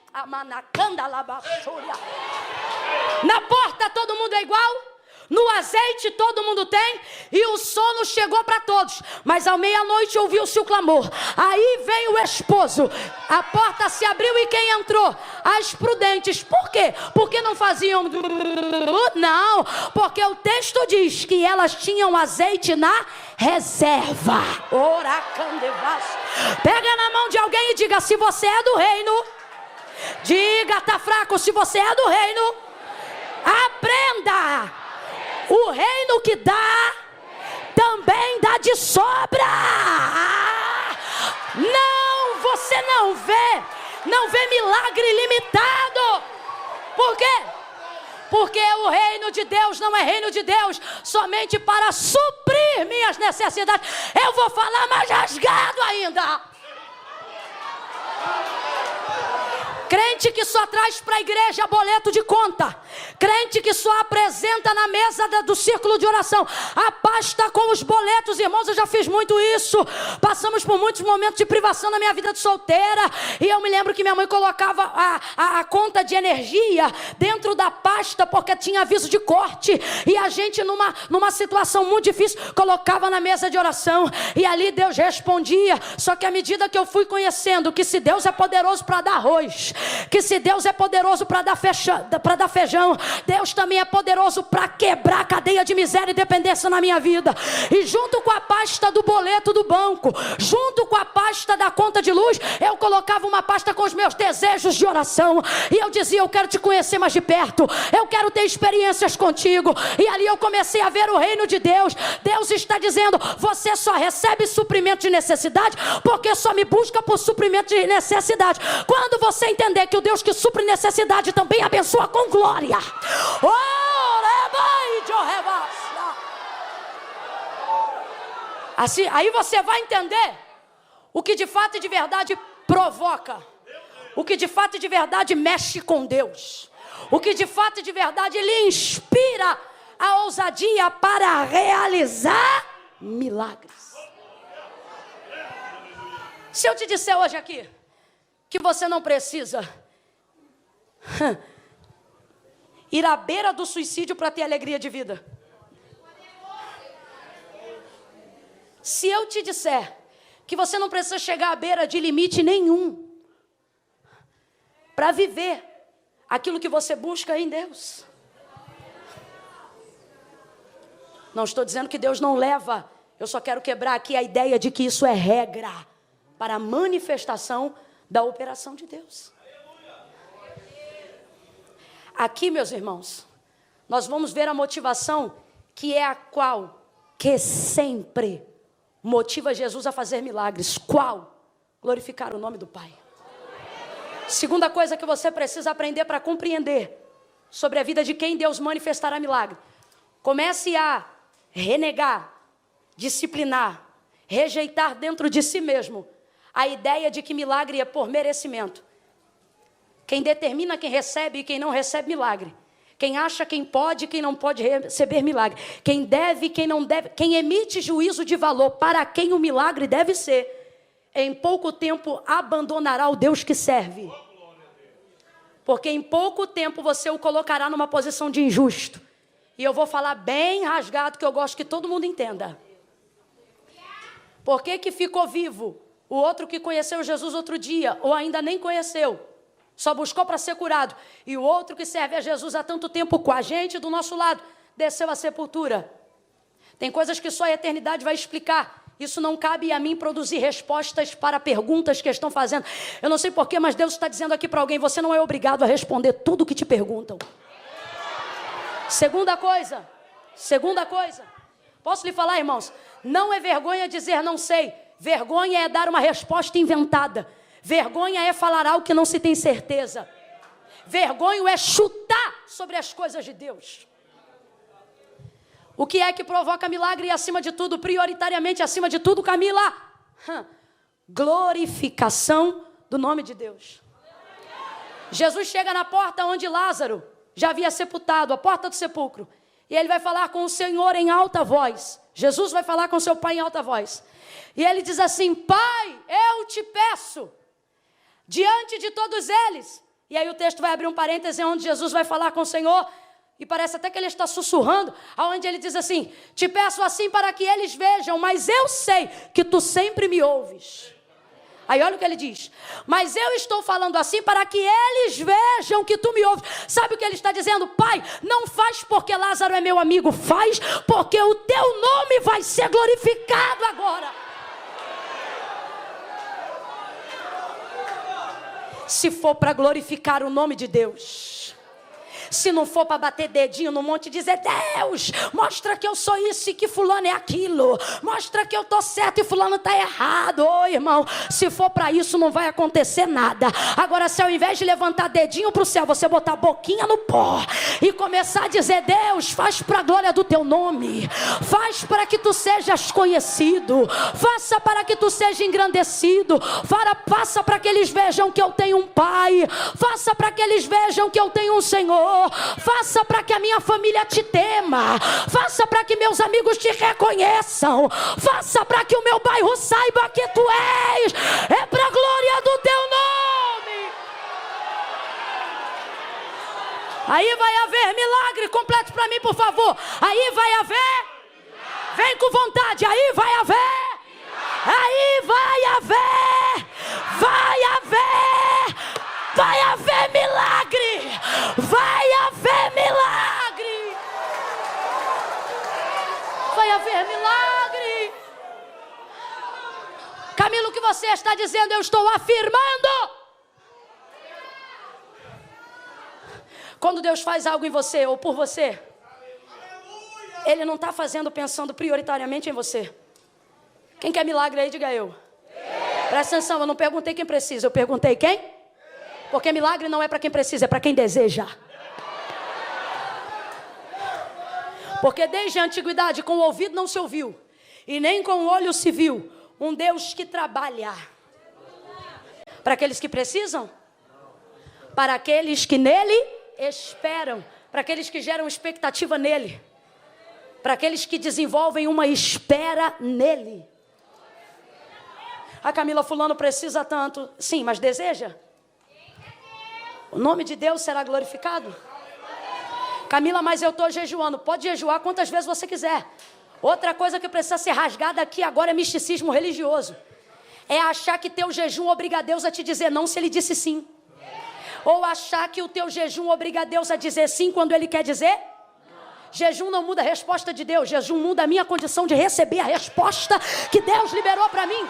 S1: Na porta todo mundo é igual? No azeite todo mundo tem, e o sono chegou para todos. Mas à meia-noite ouviu-se o clamor. Aí veio o esposo, a porta se abriu e quem entrou? As prudentes. Por quê? Porque não faziam... Não, porque o texto diz que elas tinham azeite na reserva. Pega na mão de alguém e diga: se você é do reino. Diga: tá fraco. Se você é do reino, aprenda. O reino que dá, também dá de sobra. Não, você não vê milagre limitado. Por quê? Porque o reino de Deus não é reino de Deus somente para suprir minhas necessidades. Eu vou falar mais rasgado ainda. Crente que só traz para a igreja boleto de conta. Crente que só apresenta na mesa do círculo de oração a pasta com os boletos. Irmãos, eu já fiz muito isso. Passamos por muitos momentos de privação na minha vida de solteira. E eu me lembro que minha mãe colocava a conta de energia dentro da pasta porque tinha aviso de corte. E a gente numa situação muito difícil colocava na mesa de oração. E ali Deus respondia. Só que à medida que eu fui conhecendo que se Deus é poderoso para dar arroz, que se Deus é poderoso para dar feijão, Deus também é poderoso para quebrar a cadeia de miséria e dependência na minha vida. E junto com a pasta do boleto do banco, junto com a pasta da conta de luz, eu colocava uma pasta com os meus desejos de oração. E eu dizia: eu quero te conhecer mais de perto, eu quero ter experiências contigo. E ali eu comecei a ver o reino de Deus. Deus está dizendo: você só recebe suprimento de necessidade porque só me busca por suprimento de necessidade. Quando você entender que o Deus que supre necessidade também abençoa com glória. Assim, aí você vai entender o que de fato e de verdade provoca, o que de fato e de verdade mexe com Deus, o que de fato e de verdade lhe inspira a ousadia para realizar milagres. Se eu te disser hoje aqui que você não precisa ir à beira do suicídio para ter alegria de vida. Se eu te disser que você não precisa chegar à beira de limite nenhum para viver aquilo que você busca em Deus. Não estou dizendo que Deus não leva, eu só quero quebrar aqui a ideia de que isso é regra para a manifestação da operação de Deus. Aqui, meus irmãos, nós vamos ver a motivação que é a qual que sempre motiva Jesus a fazer milagres. Qual? Glorificar o nome do Pai. Segunda coisa que você precisa aprender para compreender sobre a vida de quem Deus manifestará milagre. Comece a renegar, disciplinar, rejeitar dentro de si mesmo a ideia de que milagre é por merecimento. Quem determina quem recebe e quem não recebe milagre. Quem acha quem pode e quem não pode receber milagre. Quem deve e quem não deve. Quem emite juízo de valor para quem o milagre deve ser. em pouco tempo abandonará o Deus que serve. Porque em pouco tempo você o colocará numa posição de injusto. E eu vou falar bem rasgado, que eu gosto que todo mundo entenda. Por que ficou vivo o outro que conheceu Jesus outro dia, ou ainda nem conheceu, só buscou para ser curado, e o outro que serve a Jesus há tanto tempo com a gente do nosso lado, desceu à sepultura? Tem coisas que só a eternidade vai explicar. Isso não cabe a mim produzir respostas para perguntas que estão fazendo. Eu não sei porquê, mas Deus está dizendo aqui para alguém: você não é obrigado a responder tudo o que te perguntam. Segunda coisa, posso lhe falar, irmãos? Não é vergonha dizer não sei. Vergonha é dar uma resposta inventada. Vergonha é falar algo que não se tem certeza. Vergonha é chutar sobre as coisas de Deus. O que é que provoca milagre? E acima de tudo, prioritariamente acima de tudo, Camila, glorificação do nome de Deus. Jesus chega na porta onde Lázaro já havia sepultado, a porta do sepulcro. E ele vai falar com o Senhor em alta voz. Jesus vai falar com seu pai em alta voz. E ele diz assim: Pai, eu te peço, diante de todos eles. E aí o texto vai abrir um parêntese onde Jesus vai falar com o Senhor. E parece até que ele está sussurrando, aonde ele diz assim: te peço assim para que eles vejam, mas eu sei que tu sempre me ouves. Aí olha o que ele diz: mas eu estou falando assim para que eles vejam que tu me ouves. Sabe o que ele está dizendo? Pai, não faz porque Lázaro é meu amigo, faz porque o teu nome vai ser glorificado agora. Se for para glorificar o nome de Deus, se não for para bater dedinho no monte e dizer: Deus, mostra que eu sou isso e que fulano é aquilo, mostra que eu estou certo e fulano está errado. Ô irmão, se for para isso não vai acontecer nada. Agora, se ao invés de levantar dedinho para o céu, você botar a boquinha no pó e começar a dizer: Deus, faz para a glória do teu nome, faz para que tu sejas conhecido, faça para que tu seja engrandecido, faça para que eles vejam que eu tenho um pai, faça para que eles vejam que eu tenho um Senhor, faça para que a minha família te tema, faça para que meus amigos te reconheçam, faça para que o meu bairro saiba que tu és, é para a glória do teu nome. Aí vai haver milagre, complete para mim, por favor. Aí vai haver, vem com vontade, aí vai haver, aí vai haver, vai haver milagre, vai haver milagre, vai haver milagre. Camilo, o que você está dizendo? Eu estou afirmando. Quando Deus faz algo em você ou por você, Ele não está fazendo pensando prioritariamente em você. Quem quer milagre aí, diga eu. Presta atenção, eu não perguntei quem precisa, eu perguntei quem? Porque milagre não é para quem precisa, é para quem deseja. Porque desde a antiguidade com o ouvido não se ouviu, e nem com o olho se viu, um Deus que trabalha. Para aqueles que precisam? Para aqueles que nele esperam. Para aqueles que geram expectativa nele. Para aqueles que desenvolvem uma espera nele. A Camila, fulano precisa tanto. Sim, mas deseja? O nome de Deus será glorificado? Camila, mas eu estou jejuando. Pode jejuar quantas vezes você quiser. Outra coisa que precisa ser rasgada aqui agora é misticismo religioso. É achar que teu jejum obriga a Deus a te dizer não se Ele disse sim. Ou achar que o teu jejum obriga a Deus a dizer sim quando Ele quer dizer não. Jejum não muda a resposta de Deus. Jejum muda a minha condição de receber a resposta que Deus liberou para mim.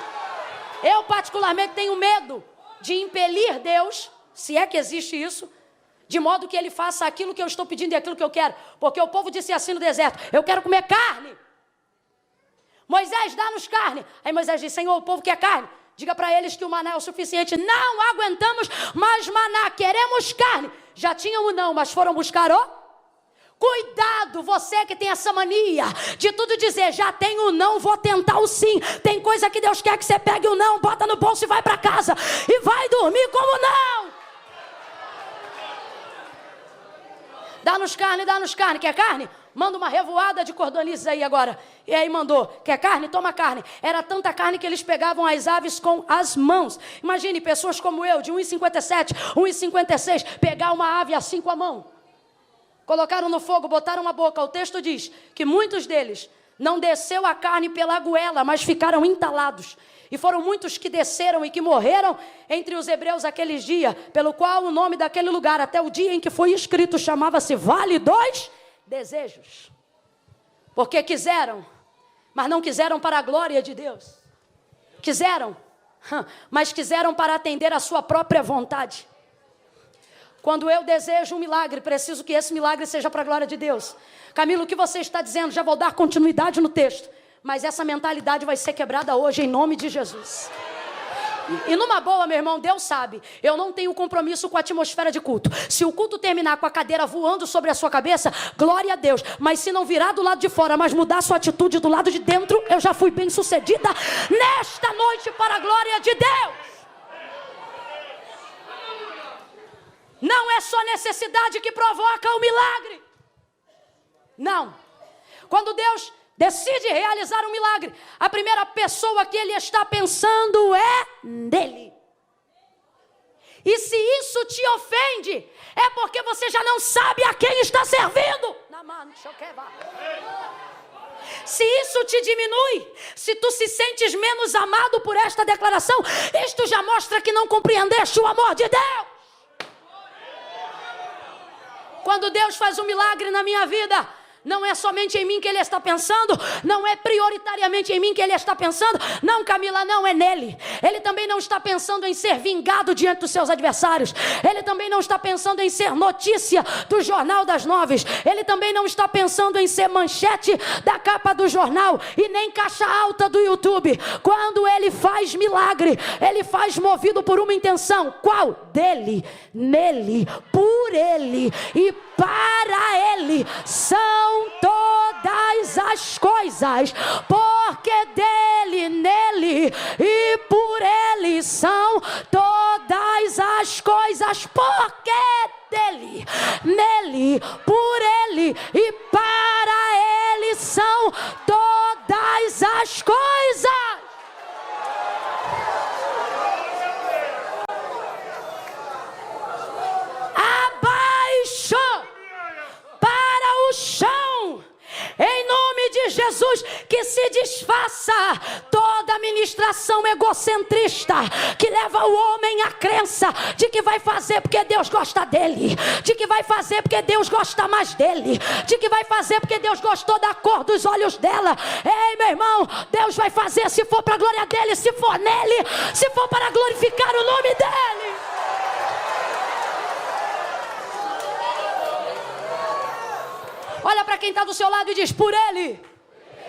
S1: Eu particularmente tenho medo de impelir Deus, se é que existe isso, de modo que Ele faça aquilo que eu estou pedindo e aquilo que eu quero. Porque o povo disse assim no deserto: eu quero comer carne. Moisés, dá-nos carne. Aí Moisés disse: Senhor, o povo quer carne. Diga para eles que o maná é o suficiente. Não aguentamos mais maná, queremos carne. Já tinham o não, mas foram buscar o... Cuidado, você que tem essa mania de tudo dizer: já tenho o não, vou tentar o sim. Tem coisa que Deus quer que você pegue o não, bota no bolso e vai para casa. E vai dormir como não. Dá-nos carne, quer carne? Manda uma revoada de cordonices aí agora. E aí mandou, quer carne? Toma carne. Era tanta carne que eles pegavam as aves com as mãos. Imagine pessoas como eu, de 1,57, 1,56, pegar uma ave assim com a mão. Colocaram no fogo, botaram na boca. O texto diz que muitos deles não desceu a carne pela goela, mas ficaram entalados. E foram muitos que desceram e que morreram entre os hebreus aqueles dias, pelo qual o nome daquele lugar, até o dia em que foi escrito, chamava-se Vale dos Desejos. Porque quiseram, mas não quiseram para a glória de Deus. Quiseram, mas quiseram para atender a sua própria vontade. Quando eu desejo um milagre, preciso que esse milagre seja para a glória de Deus. Camilo, o que você está dizendo? Já vou dar continuidade no texto. Mas essa mentalidade vai ser quebrada hoje, em nome de Jesus. E numa boa, meu irmão, Deus sabe, eu não tenho compromisso com a atmosfera de culto. Se o culto terminar com a cadeira voando sobre a sua cabeça, glória a Deus. Mas se não virar do lado de fora, mas mudar sua atitude do lado de dentro, eu já fui bem sucedida nesta noite para a glória de Deus. Não é só necessidade que provoca o milagre. Não. Quando Deus decide realizar um milagre, a primeira pessoa que ele está pensando é nele. E se isso te ofende, é porque você já não sabe a quem está servindo. Se isso te diminui, se tu se sentes menos amado por esta declaração, isto já mostra que não compreendeste o amor de Deus. Quando Deus faz um milagre na minha vida, não é somente em mim que Ele está pensando, não é prioritariamente em mim que Ele está pensando. Não, Camila, não, é nele. Ele também não está pensando em ser vingado diante dos seus adversários. Ele também não está pensando em ser notícia do Jornal das 9. Ele também não está pensando em ser manchete da capa do jornal e nem caixa alta do YouTube. Quando Ele faz milagre, Ele faz movido por uma intenção. Qual? Dele, nele, por Ele e para Ele são todas as coisas, porque dele, nele e por Ele são todas as coisas, porque dele, nele, por Ele e para Ele são todas as coisas. Abaixo para o chão, em nome de Jesus, que se desfaça toda ministração egocentrista que leva o homem à crença de que vai fazer porque Deus gosta dele, de que vai fazer porque Deus gosta mais dele, de que vai fazer porque Deus gostou da cor dos olhos dela. Ei, meu irmão, Deus vai fazer se for para a glória dele, se for nele, se for para glorificar o nome dele. Olha para quem está do seu lado e diz: por Ele.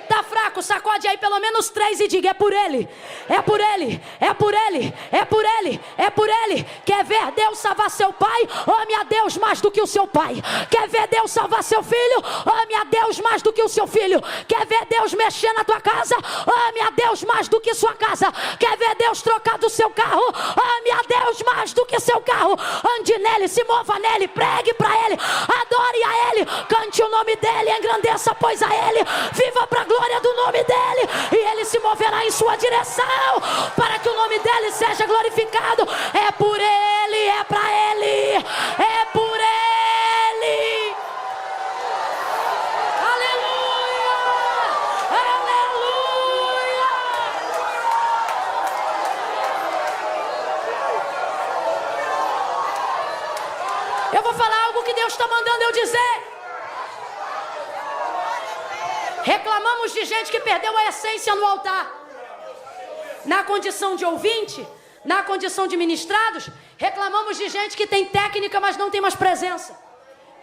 S1: Está fraco, sacode aí pelo menos 3 e diga: é por Ele, é por Ele, é por Ele, é por Ele, é por Ele. Quer ver Deus salvar seu pai? Ame a Deus mais do que o seu pai. Quer ver Deus salvar seu filho? Ame a Deus mais do que o seu filho. Quer ver Deus mexer na tua casa? Ame a Deus mais do que sua casa. Quer ver Deus trocar do seu carro? Ame a Deus mais do que seu carro. Ande nele, se mova nele, pregue para Ele, adore a Ele, cante o nome dEle, engrandeça pois a Ele, viva para a glória do nome dEle, e Ele se moverá em sua direção, para que o nome dEle seja glorificado. É por Ele, é para Ele, é por Ele. Aleluia, aleluia. Eu vou falar algo que Deus está mandando eu dizer. Reclamamos de gente que perdeu a essência no altar. Na condição de ouvinte, na condição de ministrados, reclamamos de gente que tem técnica, mas não tem mais presença.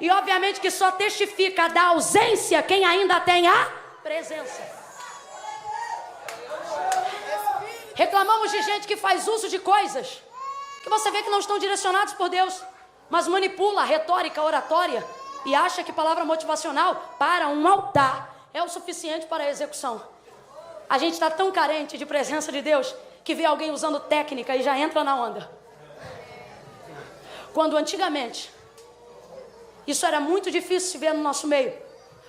S1: E obviamente que só testifica da ausência quem ainda tem a presença. Reclamamos de gente que faz uso de coisas que você vê que não estão direcionados por Deus, mas manipula a retórica oratória e acha que palavra motivacional para um altar é o suficiente para a execução. A gente está tão carente de presença de Deus que vê alguém usando técnica e já entra na onda. Quando antigamente isso era muito difícil de ver no nosso meio,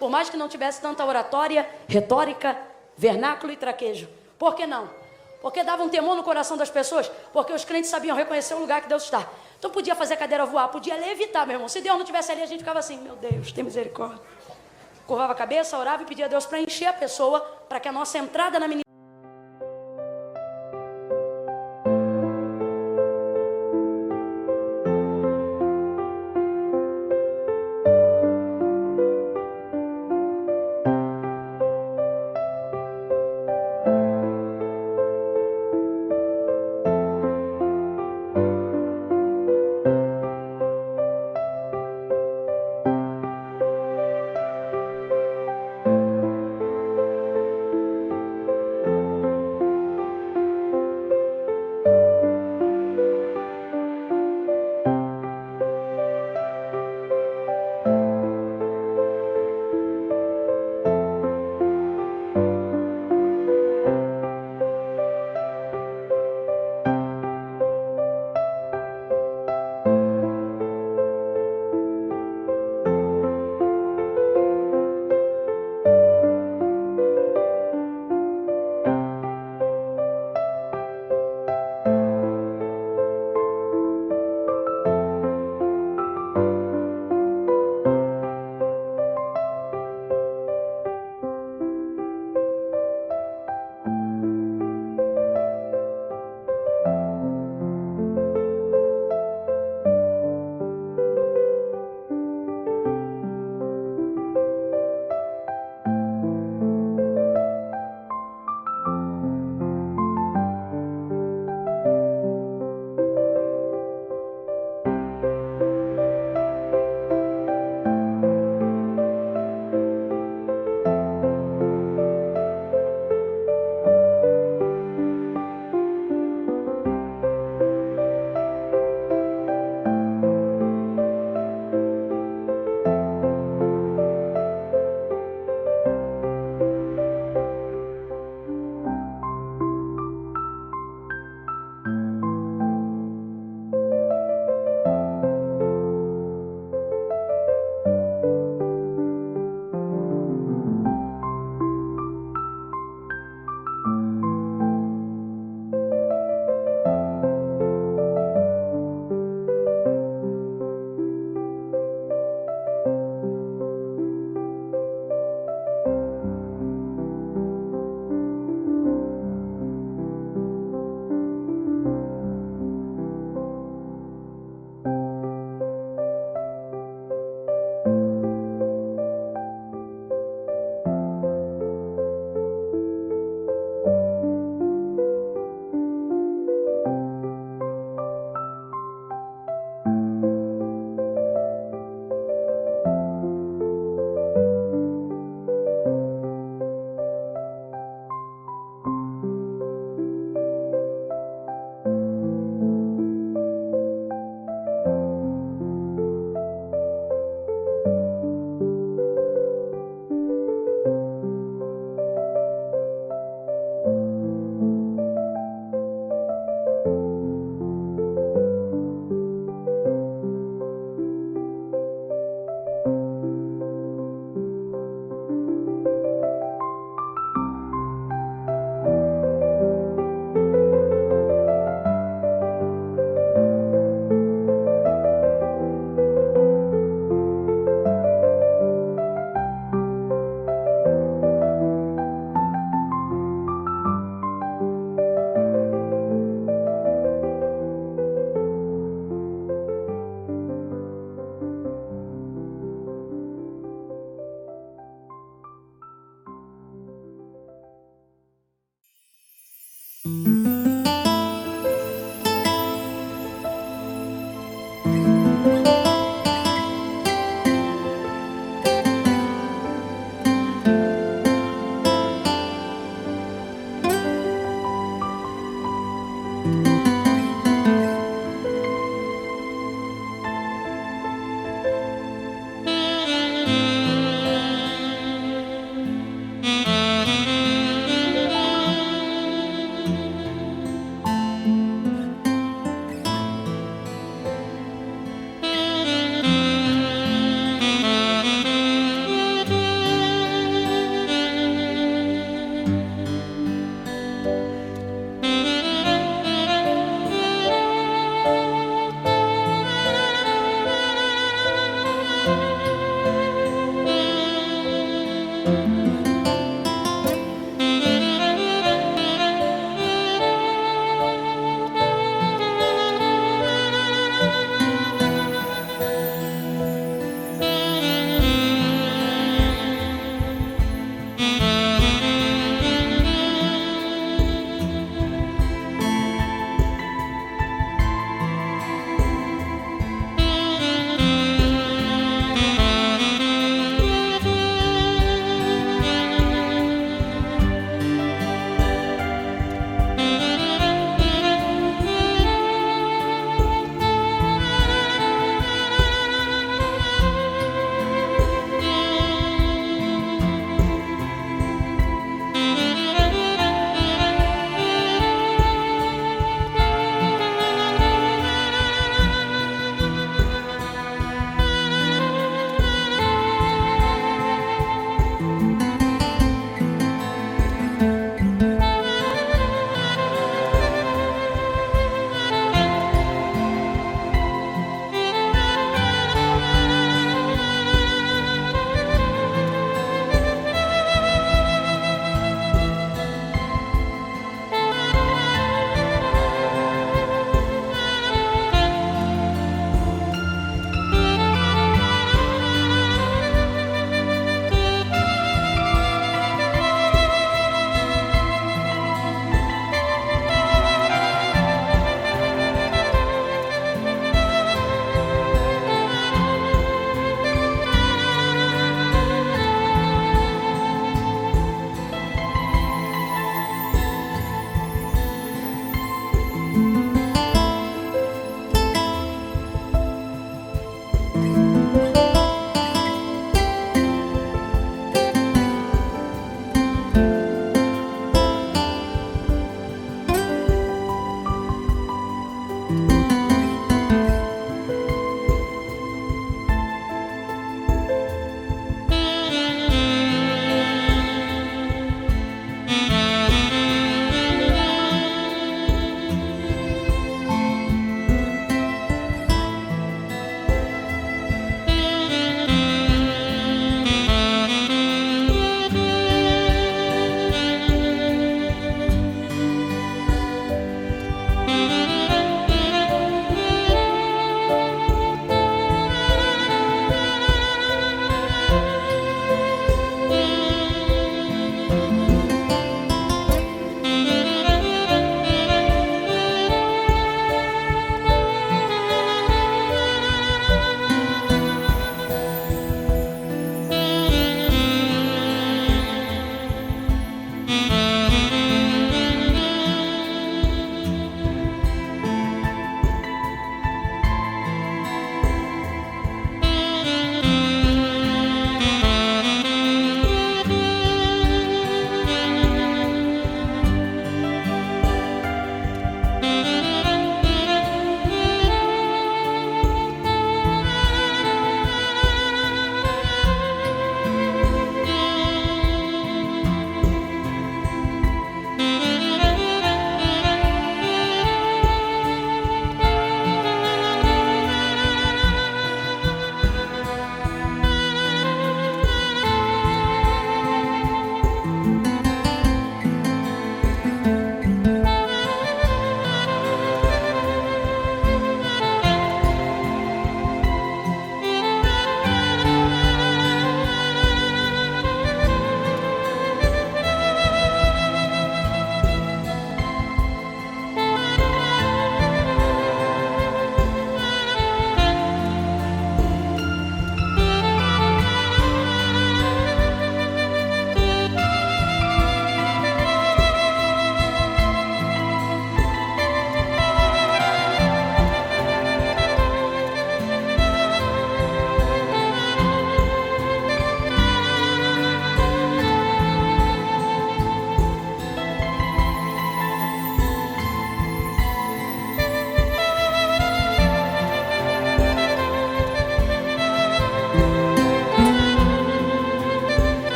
S1: Por mais que não tivesse tanta oratória, retórica, vernáculo e traquejo. Por que não? Porque dava um temor no coração das pessoas, porque os crentes sabiam reconhecer o lugar que Deus está. Então podia fazer a cadeira voar, podia levitar, meu irmão. Se Deus não estivesse ali, a gente ficava assim, meu Deus, tem misericórdia. Curvava a cabeça, orava e pedia a Deus para encher a pessoa, para que a nossa entrada na ministração